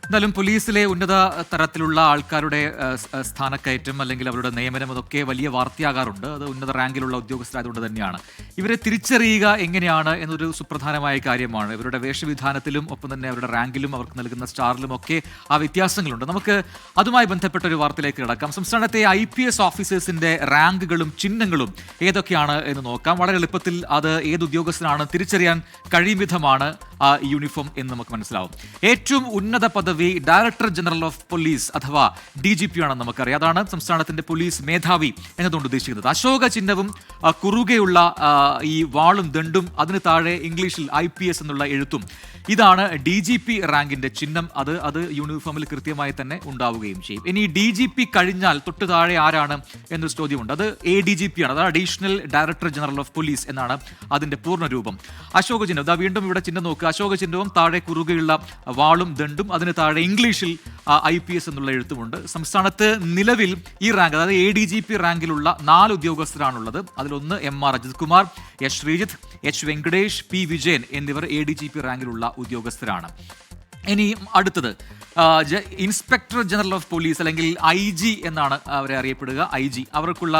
എന്നാലും പോലീസിലെ ഉന്നത തരത്തിലുള്ള ആൾക്കാരുടെ സ്ഥാനക്കയറ്റം അല്ലെങ്കിൽ അവരുടെ നിയമനം അതൊക്കെ വലിയ വാർത്തയാകാറുണ്ട്. അത് ഉന്നത റാങ്കിലുള്ള ഉദ്യോഗസ്ഥരായതുകൊണ്ട് തന്നെയാണ്. ഇവരെ തിരിച്ചറിയുക എങ്ങനെയാണ് എന്നൊരു സുപ്രധാനമായ കാര്യമാണ്. ഇവരുടെ വേഷവിധാനത്തിലും ഒപ്പം തന്നെ അവരുടെ റാങ്കിലും അവർക്ക് നൽകുന്ന സ്റ്റാറിലും ഒക്കെ ആ വ്യത്യാസങ്ങളുണ്ട്. നമുക്ക് അതുമായി ബന്ധപ്പെട്ട ഒരു വാർത്തയിലേക്ക് കിടക്കാം. സംസ്ഥാനത്തെ IPS ഓഫീസേഴ്സിന്റെ റാങ്കുകളും ചിഹ്നങ്ങളും ഏതൊക്കെയാണ് എന്ന് നോക്കാം. വളരെ എളുപ്പത്തിൽ അത് ഏത് ഉദ്യോഗസ്ഥനാണ് തിരിച്ചറിയാൻ കഴിയും വിധമാണ് ആ യൂണിഫോം എന്ന് നമുക്ക് മനസ്സിലാവും. ഏറ്റവും ഉന്നത പദവി ഡയറക്ടർ ജനറൽ ഓഫ് പോലീസ് അഥവാ DGP ആണെന്ന് നമുക്കറിയാം. അതാണ് സംസ്ഥാനത്തിന്റെ പോലീസ് മേധാവി എന്നതുകൊണ്ട് ഉദ്ദേശിക്കുന്നത്. അശോക ചിഹ്നവും കുറുകെയുള്ള ഈ വാളും ദണ്ടും അതിന് താഴെ ഇംഗ്ലീഷിൽ IPS എന്നുള്ള എഴുത്തും ഇതാണ് DGP റാങ്കിന്റെ ചിഹ്നം. അത് യൂണിഫോമിൽ കൃത്യമായി തന്നെ ഉണ്ടാവുകയും ചെയ്യും. ഇനി DGP കഴിഞ്ഞാൽ തൊട്ട് താഴെ ആരാണ് എന്നൊരു ചോദ്യമുണ്ട്. അത് ADGP ആണ്. അതാണ് additional director general of police എന്നാണ് അതിന്റെ പൂർണ്ണ രൂപം. അശോക ചിഹ്നം വീണ്ടും ഇവിടെ ചിഹ്നം നോക്കുക. അശോക ചിഹ്നവും താഴെ കുറുകെയുള്ള വാളും ദണ്ടും അതിന് താഴെ ഇംഗ്ലീഷിൽ IPS എന്നുള്ള എഴുത്തുമുണ്ട്. സംസ്ഥാനത്ത് നിലവിൽ ഈ റാങ്ക് അതായത് ADGP റാങ്കിലുള്ള 4 ഉദ്യോഗസ്ഥരാണുള്ളത്. അതിലൊന്ന് MR Ajith Kumar, S Sreejith, H Venkatesh, P Vijayan എന്നിവർ ADGP റാങ്കിലുള്ള ഉദ്യോഗസ്ഥരാണ്. ഇനി അടുത്തത് ഇൻസ്പെക്ടർ ജനറൽ ഓഫ് പോലീസ് അല്ലെങ്കിൽ IG എന്നാണ് അവരെ അറിയപ്പെടുക. IG അവർക്കുള്ള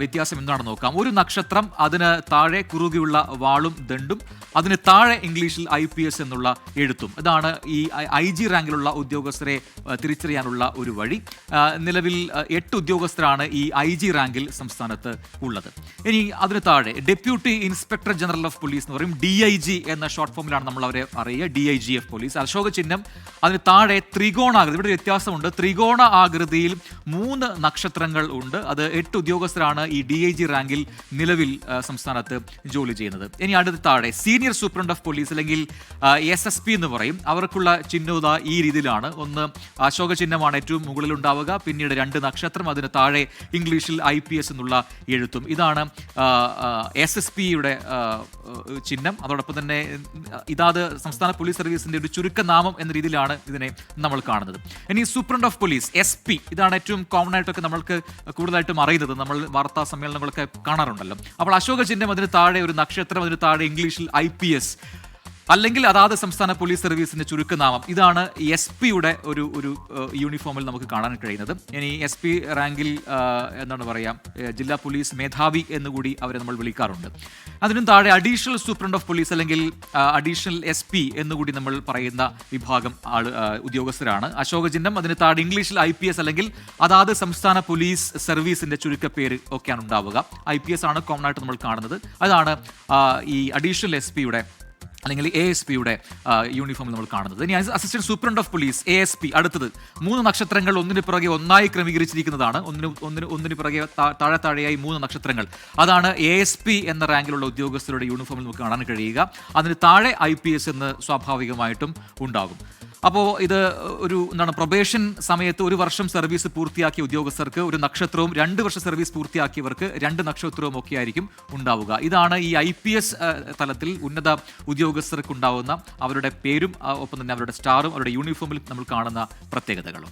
വ്യത്യാസം എന്താണെന്ന് നോക്കാം. ഒരു നക്ഷത്രം, അതിന് താഴെ കുറുകെയുള്ള വാളും ദണ്ടും, അതിന് താഴെ ഇംഗ്ലീഷിൽ IPS എന്നുള്ള എഴുത്തും. ഇതാണ് ഈ IG റാങ്കിലുള്ള ഉദ്യോഗസ്ഥരെ തിരിച്ചറിയാനുള്ള ഒരു വഴി. നിലവിൽ 8 ഉദ്യോഗസ്ഥരാണ് ഈ IG റാങ്കിൽ സംസ്ഥാനത്ത് ഉള്ളത്. ഇനി അതിന് താഴെ deputy inspector general of police എന്ന് പറയും. DIG എന്ന ഷോർട്ട് ഫോമിലാണ് നമ്മൾ അവരെ അറിയുക. DIGF police. അശോക ചിഹ്നം, അതിന് താഴെ ത്രികോണാകൃതി. ഇവിടെ വ്യത്യാസമുണ്ട്. ത്രികോണ ആകൃതിയിൽ 3 നക്ഷത്രങ്ങൾ ഉണ്ട്. അത് 8 ഉദ്യോഗസ്ഥരാണ് ഈ DIG റാങ്കിൽ നിലവിൽ സംസ്ഥാനത്ത് ജോലി ചെയ്യുന്നത്. ഇനി അടുത്ത താഴെ സീനിയർ സൂപ്രണ്ട് ഓഫ് പോലീസ് അല്ലെങ്കിൽ SSP എന്ന് പറയും. അവർക്കുള്ള ചിഹ്നത ഈ രീതിയിലാണ്. ഒന്ന് അശോക ചിഹ്നമാണ് ഏറ്റവും മുകളിൽ ഉണ്ടാവുക, പിന്നീട് 2 നക്ഷത്രം, അതിന് താഴെ ഇംഗ്ലീഷിൽ IPS എന്നുള്ള എഴുത്തും. ഇതാണ് SSPയുടെ ചിഹ്നം. അതോടൊപ്പം തന്നെ ഇതാത് സംസ്ഥാന പോലീസ് സർവീസിന്റെ ഒരു ചുരുക്കനാമം എന്ന രീതിയിലാണ് ഇതിനെ നമ്മൾ കാണുന്നത്. ഇനി സൂപ്രണ്ട് ഓഫ് പോലീസ് SP, ഇതാണ് ഏറ്റവും കോമൺ ആയിട്ടൊക്കെ നമ്മൾക്ക് കൂടുതലായിട്ടും അറിയുന്നത്. നമ്മൾ വാർത്താ സമ്മേളനങ്ങളൊക്കെ കാണാറുണ്ടല്ലോ. അപ്പോൾ അശോക ചിഹ്നം, അതിന് താഴെ ഒരു നക്ഷത്രം, അതിന് താഴെ ഇംഗ്ലീഷിൽ IPS അല്ലെങ്കിൽ അതാത് സംസ്ഥാന പോലീസ് സർവീസിന്റെ ചുരുക്കനാമം. ഇതാണ് SP-യുടെ ഒരു യൂണിഫോമിൽ നമുക്ക് കാണാൻ കഴിയുന്നത്. ഇനി SP റാങ്കിൽ എന്താണ് പറയുക, ജില്ലാ പോലീസ് മേധാവി എന്നുകൂടി അവരെ നമ്മൾ വിളിക്കാറുണ്ട്. അതിനും താഴെ അഡീഷണൽ സൂപ്രണ്ട് ഓഫ് പോലീസ് അല്ലെങ്കിൽ അഡീഷണൽ SP എന്നുകൂടി നമ്മൾ പറയുന്ന വിഭാഗം ഉദ്യോഗസ്ഥരാണ്. അശോക ചിഹ്നം, അതിന് താഴെ ഇംഗ്ലീഷിൽ IPS അല്ലെങ്കിൽ അതാത് സംസ്ഥാന പോലീസ് സർവീസിന്റെ ചുരുക്കപ്പേര് ഒക്കെയാണ് ഉണ്ടാവുക. IPS ആണ് കോമൺ ആയിട്ട് നമ്മൾ കാണുന്നത്. അതാണ് ഈ അഡീഷണൽ SP-യുടെ അല്ലെങ്കിൽ ASP-യുടെ യൂണിഫോമിൽ നമ്മൾ കാണുന്നത്. ഇനി assistant superintendent of police ASP. അടുത്തത് 3 നക്ഷത്രങ്ങൾ ഒന്നിന് പുറകെ ഒന്നായി ക്രമീകരിച്ചിരിക്കുന്നതാണ്. ഒന്നിന് പുറകെ താഴെയായി 3 നക്ഷത്രങ്ങൾ. അതാണ് ASP എന്ന റാങ്കിലുള്ള ഉദ്യോഗസ്ഥരുടെ യൂണിഫോമിൽ നമുക്ക് കാണാൻ കഴിയുക. അതിന് താഴെ IPS എന്ന് സ്വാഭാവികമായിട്ടും ഉണ്ടാകും. അപ്പോൾ ഇത് പ്രൊബേഷൻ സമയത്ത് 1 വർഷം സർവീസ് പൂർത്തിയാക്കിയ ഉദ്യോഗസ്ഥർക്ക് 1 നക്ഷത്രവും, 2 വർഷം സർവീസ് പൂർത്തിയാക്കിയവർക്ക് 2 നക്ഷത്രവും ഒക്കെ ആയിരിക്കും ഉണ്ടാവുക. ഇതാണ് ഈ IPS തലത്തിൽ ഉന്നത ഉദ്യോഗസ്ഥർക്കുണ്ടാവുന്ന അവരുടെ പേരും ഒപ്പം തന്നെ അവരുടെ സ്റ്റാറും അവരുടെ യൂണിഫോമിൽ നമ്മൾ കാണുന്ന പ്രത്യേകതകളും.